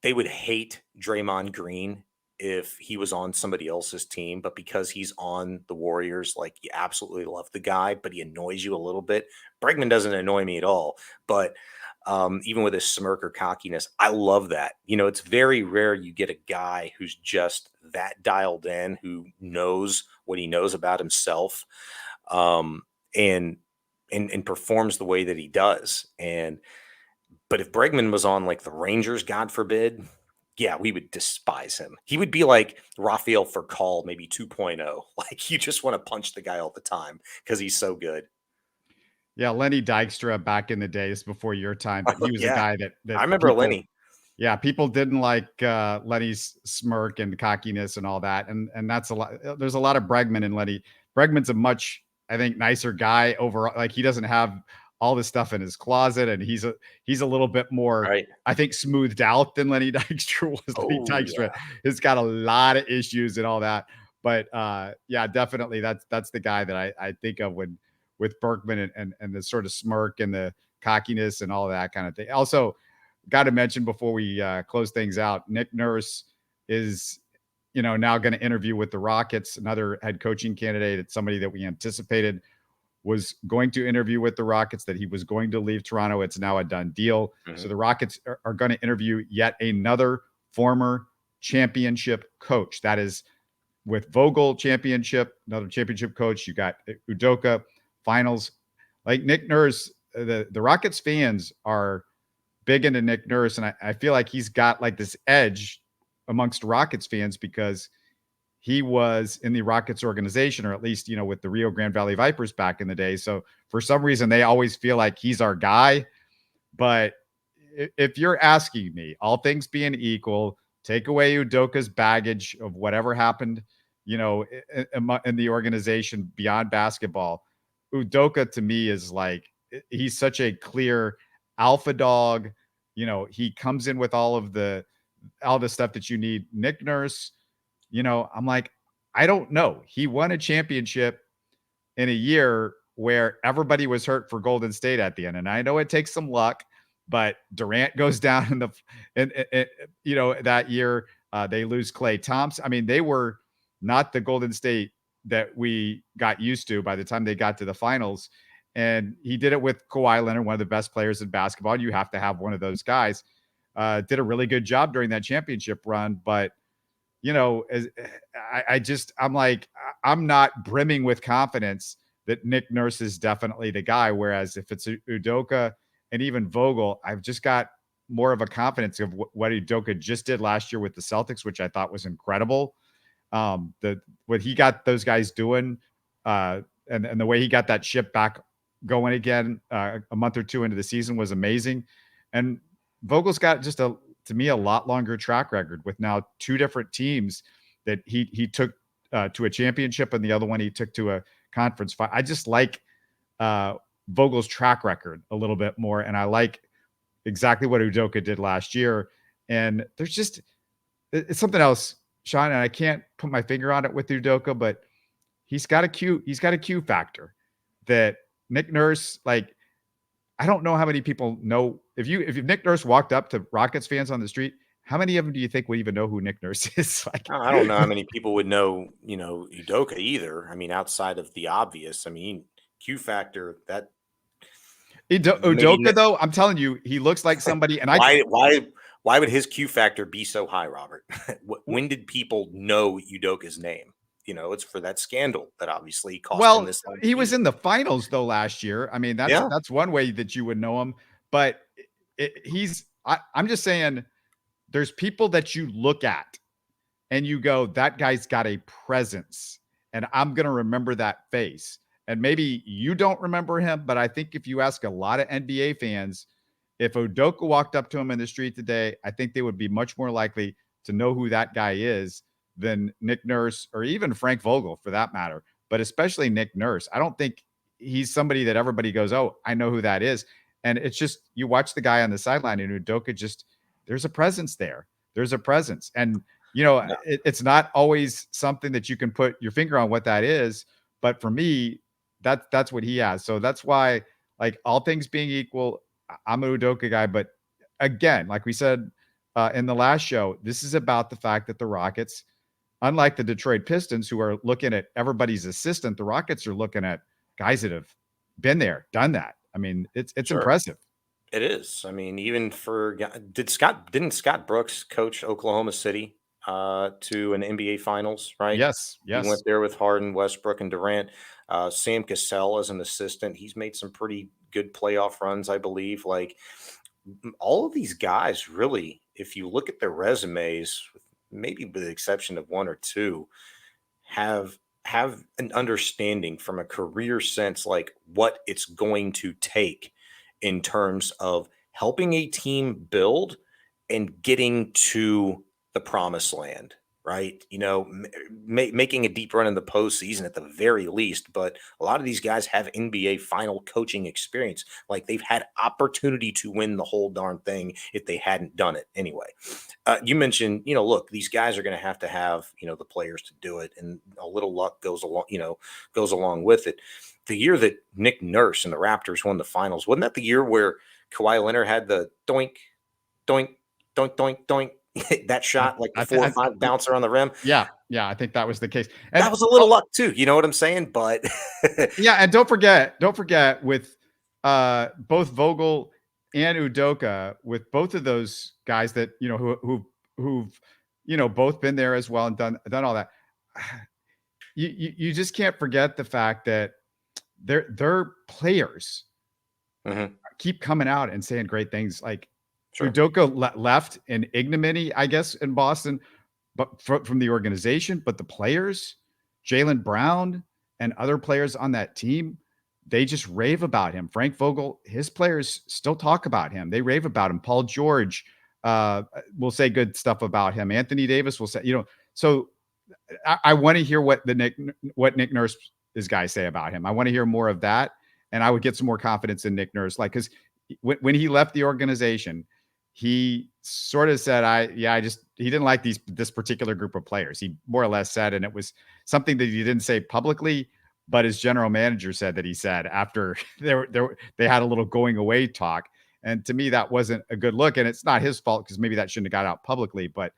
they would hate Draymond Green if he was on somebody else's team, but because he's on the Warriors, like you absolutely love the guy, but he annoys you a little bit. Bregman doesn't annoy me at all, but even with his smirk or cockiness, I love that. It's very rare you get a guy who's just that dialed in, who knows what he knows about himself, um, and and performs the way that he does. But if Bregman was on like the Rangers, God forbid, yeah, we would despise him. He would be like Rafael Furcal, maybe 2.0. Like you just want to punch the guy all the time because he's so good. Yeah, Lenny Dykstra back in the days before your time, but he was a Yeah, guy I that remember people, Lenny. yeah, people didn't like Lenny's smirk and cockiness and all that, and that's a lot. There's a lot of Bregman and Lenny. Bregman's a much, I think, nicer guy overall. Like he doesn't have all this stuff in his closet, and he's a little bit more, Right. I think, smoothed out than Lenny Dykstra was. Lenny Oh Dykstra yeah. has got a lot of issues and all that, but yeah, definitely that's the guy that I think of when with Berkman and the sort of smirk and the cockiness and all that kind of thing. Also, got to mention before we close things out, Nick Nurse is, now going to interview with the Rockets, another head coaching candidate. It's somebody that we anticipated was going to interview with the Rockets, that he was going to leave Toronto. It's now a done deal. Mhm. So the Rockets are going to interview yet another former championship coach. That is with Vogel championship, another championship coach. You got Udoka finals. Like Nick Nurse, the Rockets fans are big into Nick Nurse, and I feel like he's got like this edge amongst Rockets fans because he was in the Rockets organization, or at least, with the Rio Grande Valley Vipers back in the day. So for some reason, they always feel like he's our guy. But if you're asking me, all things being equal, take away Udoka's baggage of whatever happened, in the organization beyond basketball. Udoka to me is like, he's such a clear alpha dog. He comes in with all the stuff that you need. Nick Nurse, I'm like, I don't know. He won a championship in a year where everybody was hurt for Golden State at the end. And I know it takes some luck, but Durant goes down that year. They lose Klay Thompson. I mean, they were not the Golden State that we got used to by the time they got to the finals. And he did it with Kawhi Leonard, one of the best players in basketball. You have to have one of those guys. Did a really good job during that championship run, but I'm like, I'm not brimming with confidence that Nick Nurse is definitely the guy. Whereas if it's Udoka and even Vogel, I've just got more of a confidence of what Udoka just did last year with the Celtics, which I thought was incredible. What he got those guys doing, and the way he got that ship back going again a month or two into the season was amazing. And Vogel's got just to me, a lot longer track record with now two different teams that he took to a championship, and the other one he took to a conference fight. I just like Vogel's track record a little bit more, and I like exactly what Udoka did last year. And there's just, it's something else, Sean, and I can't put my finger on it with Udoka, but he's got a Q factor that Nick Nurse, like, I don't know how many people know if Nick Nurse walked up to Rockets fans on the street, how many of them do you think would even know who Nick Nurse is? Like, I don't know how many people would know, Udoka either. I mean, outside of the obvious. I mean, Q Factor, that maybe Udoka, though, I'm telling you, he looks like somebody. And why would his Q Factor be so high, Robert? When did people know Udoka's name? It's for that scandal that obviously cost him well, this he was season. in the finals though last year. I mean, Yeah, that's one way that you would know him. But I'm just saying, there's people that you look at and you go, that guy's got a presence, and I'm going to remember that face. And maybe you don't remember him, but I think if you ask a lot of NBA fans, if Udoka walked up to him in the street today, I think they would be much more likely to know who that guy is than Nick Nurse or even Frank Vogel for that matter. But especially Nick Nurse. I don't think he's somebody that everybody goes, oh, I know who that is. And it's just, you watch the guy on the sideline and Udoka just, there's a presence there. There's a presence. And no, it's not always something that you can put your finger on what that is. But for me, that's what he has. So that's why, like, all things being equal, I'm a Udoka guy. But again, like we said in the last show, this is about the fact that the Rockets, unlike the Detroit Pistons, who are looking at everybody's assistant, the Rockets are looking at guys that have been there, done that. I mean, it's sure. impressive. It is. I mean, even didn't Scott Brooks coach Oklahoma City to an NBA Finals, right? Yes, He went yes. there with Harden, Westbrook, and Durant. Sam Cassell as an assistant, he's made some pretty good playoff runs, I believe. Like all of these guys, really, if you look at their resumes, maybe with the exception of one or two, have an understanding from a career sense, like what it's going to take in terms of helping a team build and getting to the promised land, right? Making a deep run in the postseason at the very least. But a lot of these guys have NBA final coaching experience. Like they've had opportunity to win the whole darn thing if they hadn't done it anyway. You mentioned, look, these guys are going to have, the players to do it, and a little luck goes along with it. The year that Nick Nurse and the Raptors won the finals, wasn't that the year where Kawhi Leonard had the doink, doink, doink, doink, doink, that shot, like the 4 or 5 bouncer on the rim? Yeah, I think that was the case. And That was a little luck too. You know what I'm saying? But yeah, and don't forget with both Vogel and Udoka, with both of those guys that who've both been there as well and done all that. You just can't forget the fact that their players Mhm. keep coming out and saying great things. Like Sure. Udoka left in ignominy, I guess, in Boston, but from the organization, but the players, Jaylen Brown and other players on that team, they just rave about him. Frank Vogel, his players still talk about him. They rave about him. Paul George will say good stuff about him. Anthony Davis will say, so I want to hear what Nick Nurse's guys say about him. I want to hear more of that. And I would get some more confidence in Nick Nurse. Like, because when he left the organization, he sort of said, he didn't like this particular group of players. He more or less said, and it was something that he didn't say publicly, but his general manager said that he said after they had a little going away talk. And to me, that wasn't a good look. And it's not his fault because maybe that shouldn't have got out publicly. But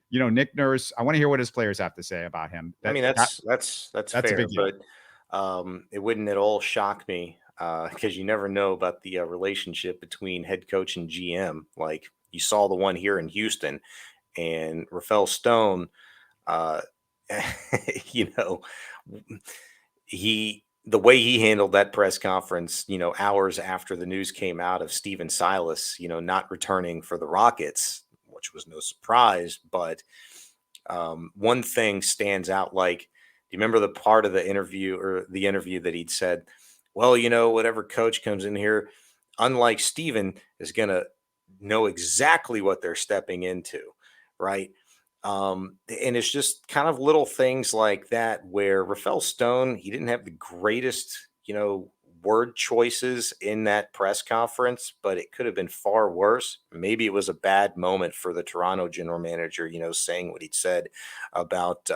Nick Nurse, I want to hear what his players have to say about him. I mean, that's that's a fair, big deal. but it wouldn't at all shock me because you never know about the relationship between head coach and GM. Like you saw the one here in Houston, and Rafael Stone, uh, you know, the way he handled that press conference, hours after the news came out of Steven Silas, not returning for the Rockets, which was no surprise, but one thing stands out. Like, do you remember the part of the interview that he'd said, well, whatever coach comes in here, unlike Steven, is going to know exactly what they're stepping into. Right. And it's just kind of little things like that where Rafael Stone, he didn't have the greatest, word choices in that press conference, but it could have been far worse. Maybe it was a bad moment for the Toronto general manager, saying what he'd said about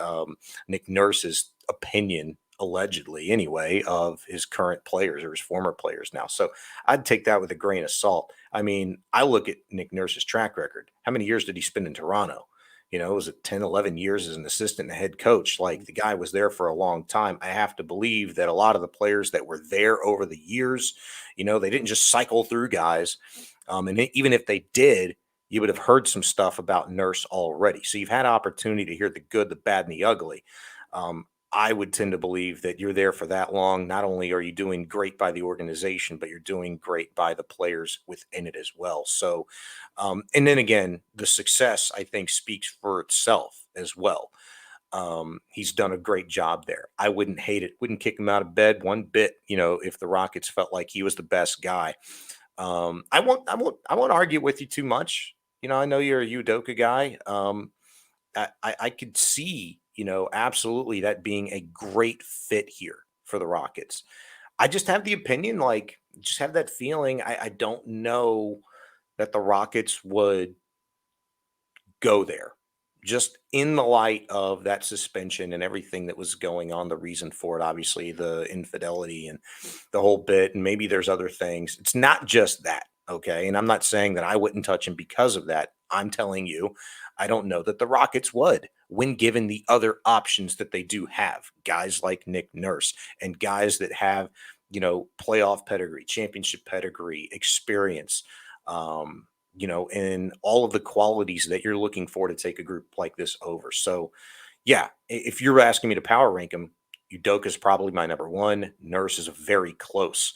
Nick Nurse's opinion allegedly anyway, of his current players or his former players now. So I'd take that with a grain of salt. I mean, I look at Nick Nurse's track record. How many years did he spend in Toronto? Was it 10, 11 years as an assistant and head coach? Like, the guy was there for a long time. I have to believe that a lot of the players that were there over the years, they didn't just cycle through guys. Even if they did, you would have heard some stuff about Nurse already. So you've had opportunity to hear the good, the bad, and the ugly. I would tend to believe that you're there for that long. Not only are you doing great by the organization, but you're doing great by the players within it as well. So, and then again, the success, I think, speaks for itself as well. He's done a great job there. I wouldn't hate it, wouldn't kick him out of bed one bit, if the Rockets felt like he was the best guy. I won't argue with you too much. I know you're a Udoka guy. I could see, absolutely that being a great fit here for the Rockets. I just have the opinion, like, just have that feeling. I don't know that the Rockets would go there, just in the light of that suspension and everything that was going on, the reason for it, obviously the infidelity and the whole bit. And maybe there's other things. It's not just that. Okay. And I'm not saying that I wouldn't touch him because of that. I'm telling you, I don't know that the Rockets would, when given the other options that they do have. Guys like Nick Nurse and guys that have, playoff pedigree, championship pedigree, experience, and all of the qualities that you're looking for to take a group like this over. So, yeah, if you're asking me to power rank them, Udoka is probably my number one. Nurse is a very close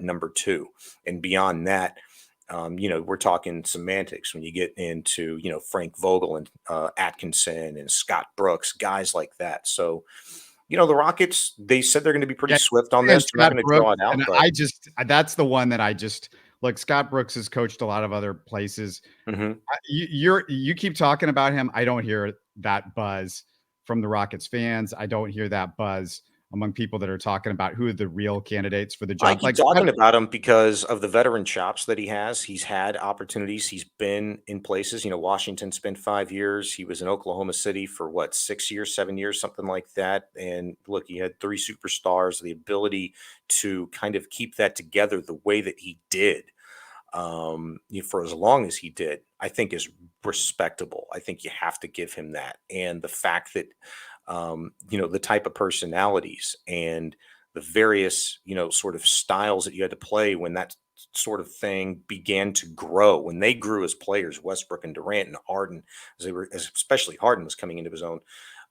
number two. And beyond that, we're talking semantics when you get into, Frank Vogel and Atkinson and Scott Brooks, guys like that. So, the Rockets, they said they're going to be pretty swift on this. They're not going to draw it out. And but that's the one that I just look. Scott Brooks has coached a lot of other places. Mhm. You keep talking about him. I don't hear that buzz from the Rockets fans. I don't hear that buzz among people that are talking about who are the real candidates for the I job. keep talking about him because of the veteran chops that he has. He's had opportunities. He's been in places. Washington spent 5 years. He was in Oklahoma City for 6 years, 7 years, something like that. And look, he had three superstars. The ability to kind of keep that together the way that he did, for as long as he did, I think is respectable. I think you have to give him that. And the fact that, the type of personalities and the various, sort of styles that you had to play when that sort of thing began to grow, when they grew as players, Westbrook and Durant and Harden, especially Harden was coming into his own,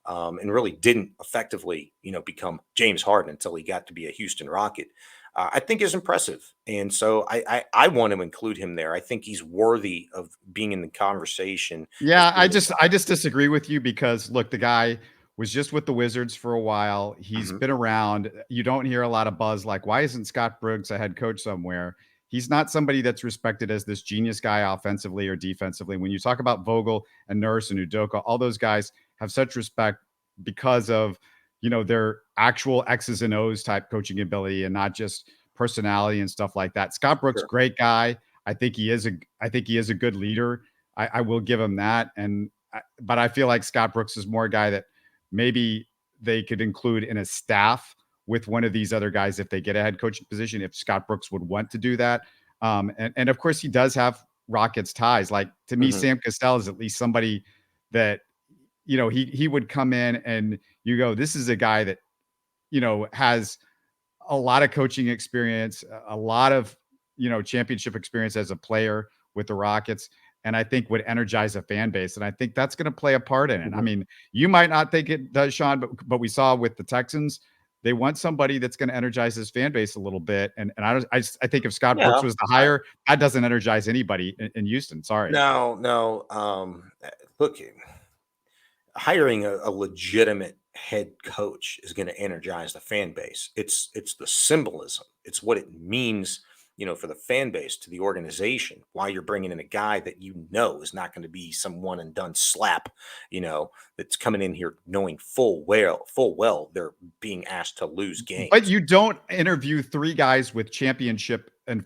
and really didn't effectively, become James Harden until he got to be a Houston Rocket. I think is impressive. And so I want to include him there. I think he's worthy of being in the conversation. Yeah, I just disagree with you because look, the guy was just with the Wizards for a while. He's Mhm. been around. You don't hear a lot of buzz like, why isn't Scott Brooks a head coach somewhere? He's not somebody that's respected as this genius guy offensively or defensively. When you talk about Vogel and Nurse and Udoka, all those guys have such respect because of, their actual X's and O's type coaching ability and not just personality and stuff like that. Scott Brooks, Sure. great guy. I think he is a good leader. I will give him that. But I feel like Scott Brooks is more a guy that maybe they could include in a staff with one of these other guys if they get a head coaching position, if Scott Brooks would want to do that. And of course he does have Rockets ties. Like, to me, Mhm. Sam Cassell is at least somebody that, he would come in and you go, this is a guy that, has a lot of coaching experience, a lot of, championship experience as a player with the Rockets, and I think would energize a fan base. And I think that's going to play a part in it. I Mhm. mean, you might not think it does, Sean, but we saw with the Texans, they want somebody that's going to energize his fan base a little bit. And I think if Scott Brooks Yeah. was the hire, that doesn't energize anybody in Houston. Sorry. No, no. Look, hiring a legitimate head coach is going to energize the fan base. It's the symbolism. It's what it means, for the fan base, to the organization. Why you're bringing in a guy that is not going to be some one and done slap, that's coming in here knowing full well they're being asked to lose But games. you don't interview three guys with recent championship and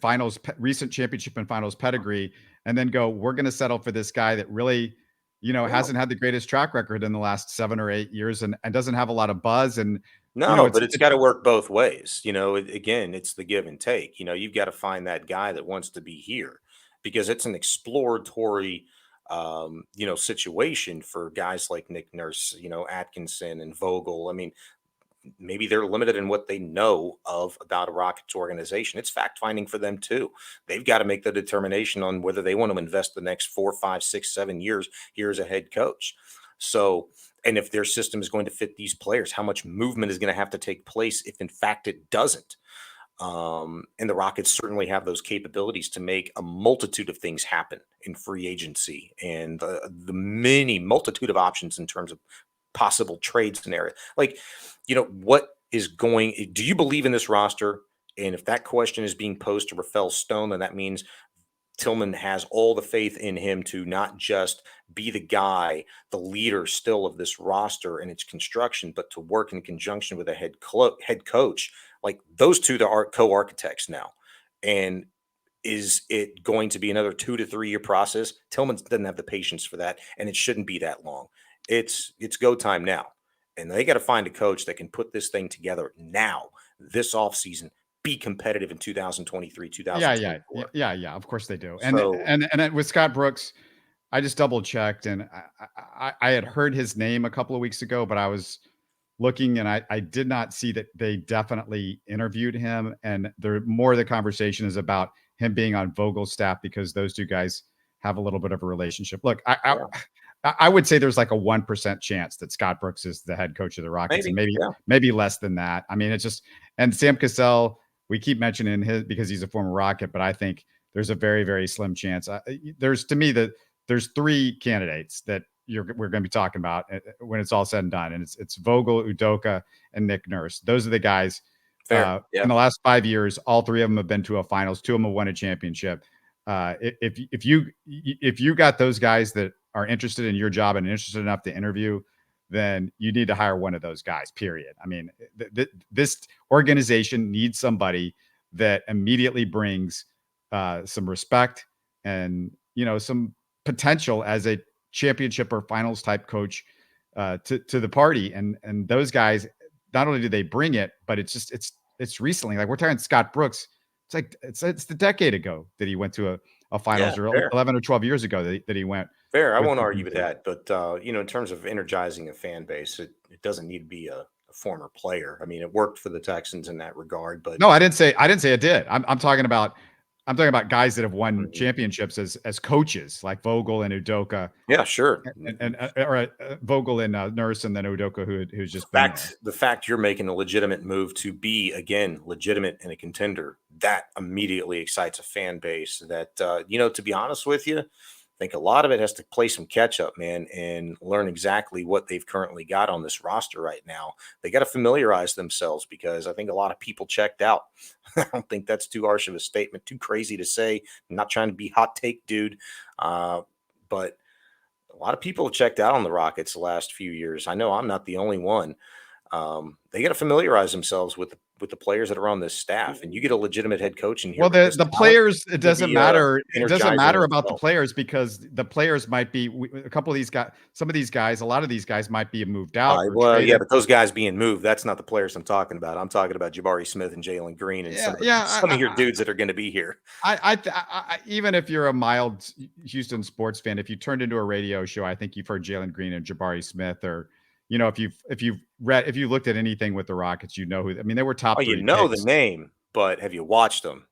finals pedigree, and then go, we're going to settle for this guy that really hasn't had the greatest track record in the last 7 or 8 years and doesn't have a lot of buzz. And, No, it's but it's got to work both ways. Again, it's the give and take. You've got to find that guy that wants to be here because it's an exploratory, situation for guys like Nick Nurse, Atkinson and Vogel. I mean, maybe they're limited in what they know of about a Rockets organization. It's fact finding for them too. They've got to make the determination on whether they want to invest the next 4, 5, 6, 7 years here as a head coach. So, and if their system is going to fit these players, how much movement is going to have to take place if in fact it doesn't? And the Rockets certainly have those capabilities to make a multitude of things happen in free agency and the many multitude of options in terms of possible trade scenario. Like, what is going, do you believe in this roster? And if that question is being posed to Rafael Stone, then that means Tillman has all the faith in him to not just be the guy, the leader still of this roster and its construction, but to work in conjunction with a head coach. Like those two are co-architects now. And is it going to be another 2 to 3 year process? Tillman doesn't have the patience for that, and it shouldn't be that long. It's go time now. And they got to find a coach that can put this thing together now, this offseason, be competitive in 2023, Yeah, 2024. yeah. Of course they do. So And then with Scott Brooks, I just double checked, and I had heard his name a couple of weeks ago, but I was looking and I did not see that they definitely interviewed him. And more of the conversation is about him being on Vogel's staff because those two guys have a little bit of a relationship. Look, I would say there's like a 1% chance that Scott Brooks is the head coach of the Rockets, and maybe less than that. I mean, it's just, and Sam Cassell, we keep mentioning his because he's a former Rocket, but I think there's a very, very slim chance. There's 3 candidates that we're going to be talking about when it's all said and done, and it's Vogel, Udoka, and Nick Nurse. Those are the guys. In the last 5 years, all 3 of them have been to a finals. 2 of them have won a championship. If you got those guys that are interested in your job and interested enough to interview, then you need to hire one of those guys, period. I mean, this organization needs somebody that immediately brings some respect and, some potential as a championship or finals type coach to the party. And those guys, not only do they bring it, but it's recently, like we're talking Scott Brooks. It's like, it's the decade ago that he went to a finals, or 11 or 12 years ago that he went. Fair. I won't argue with that. But, in terms of energizing a fan base, it doesn't need to be a former player. I mean, it worked for the Texans in that regard, but no, I didn't say it did. I'm talking about guys that have won championships as coaches, like Vogel and Udoka. Yeah, sure. And Vogel and Nurse, and then Udoka, who's just been there. The fact you're making a legitimate move to be, again, legitimate and a contender, that immediately excites a fan base that, to be honest with you, I think a lot of it has to play some catch up, man, and learn exactly what they've currently got on this roster right now. They got to familiarize themselves because I think a lot of people checked out. I don't think that's too harsh of a statement, too crazy to say. I'm not trying to be hot take, dude. But a lot of people have checked out on the Rockets the last few years. I know I'm not the only one. They got to familiarize themselves with the players that are on this staff, and you get a legitimate head coach in here. Well, the players, it doesn't matter. It doesn't matter about the players because the players might be a couple of these guys. Some of these guys, a lot of these guys might be moved out. But those guys being moved, that's not the players I'm talking about. I'm talking about Jabari Smith and Jalen Green and some of your dudes that are going to be here. I even if you're a mild Houston sports fan, if you turned into a radio show, I think you've heard Jalen Green and Jabari Smith, or if you looked at anything with the Rockets, who. I mean, they were top. Oh, the name, but have you watched them?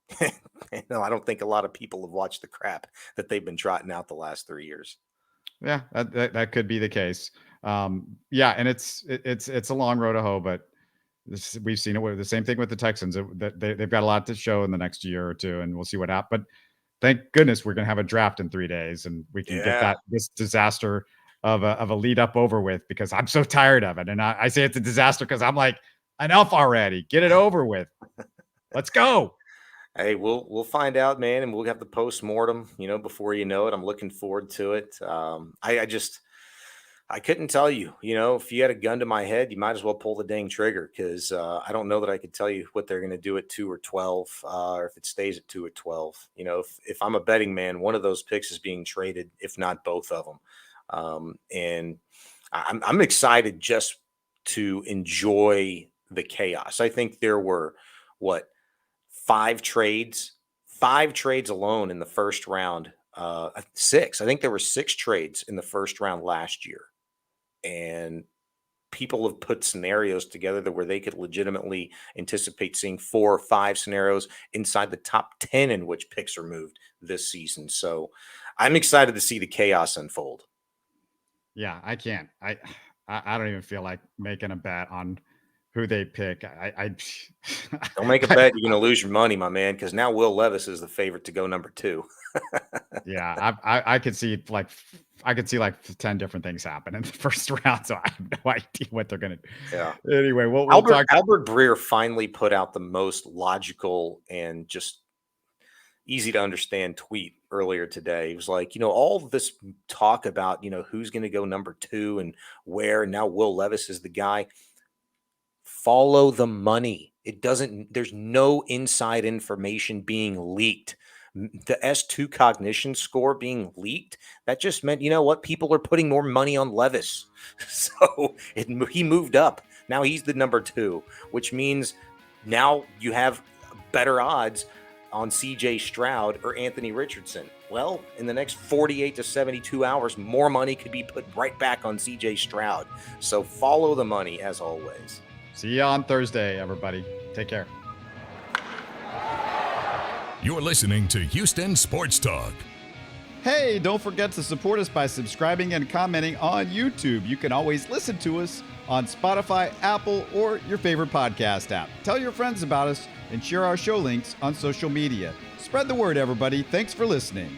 No, I don't think a lot of people have watched the crap that they've been trotting out the last 3 years. Yeah, that could be the case. And it's a long road to hoe, but we've seen it. The same thing with the Texans. They've got a lot to show in the next year or two, and we'll see what happens. But thank goodness we're going to have a draft in 3 days, and we can get this disaster of a lead up over with, because I'm so tired of it. And I say it's a disaster because I'm like, enough already. Get it over with. Let's go. Hey, we'll find out, man, and we'll have the post-mortem, before you know it. I'm looking forward to it. I couldn't tell you, if you had a gun to my head, you might as well pull the dang trigger, because I don't know that I could tell you what they're going to do at 2 or 12, or if it stays at 2 or 12. If I'm a betting man, one of those picks is being traded, if not both of them. And I'm excited just to enjoy the chaos. I think there were five trades alone in the first round. Six. I think there were 6 trades in the first round last year, and people have put scenarios together where they could legitimately anticipate seeing 4 or 5 scenarios inside the top 10 in which picks are moved this season. So I'm excited to see the chaos unfold. Yeah, I can't. I don't even feel like making a bet on who they pick. I Don't make a bet. You're going to lose your money, my man, because now Will Levis is the favorite to go number 2. Yeah, I could see like 10 different things happen in the first round, so I have no idea what they're gonna do. Yeah. Anyway, we'll Albert talk. Breer finally put out the most logical and just easy to understand tweet earlier today. He was like, all this talk about, who's going to go number 2 and where, and now Will Levis is the guy. Follow the money. There's no inside information being leaked. The S2 cognition score being leaked, that just meant, people are putting more money on Levis. So he moved up. Now he's the number 2, which means now you have better odds on CJ Stroud or Anthony Richardson. Well, in the next 48 to 72 hours, more money could be put right back on CJ Stroud. So follow the money as always. See you on Thursday, everybody. Take care. You're listening to Houston Sports Talk. Hey, don't forget to support us by subscribing and commenting on YouTube. You can always listen to us on Spotify, Apple, or your favorite podcast app. Tell your friends about us and share our show links on social media. Spread the word, everybody. Thanks for listening.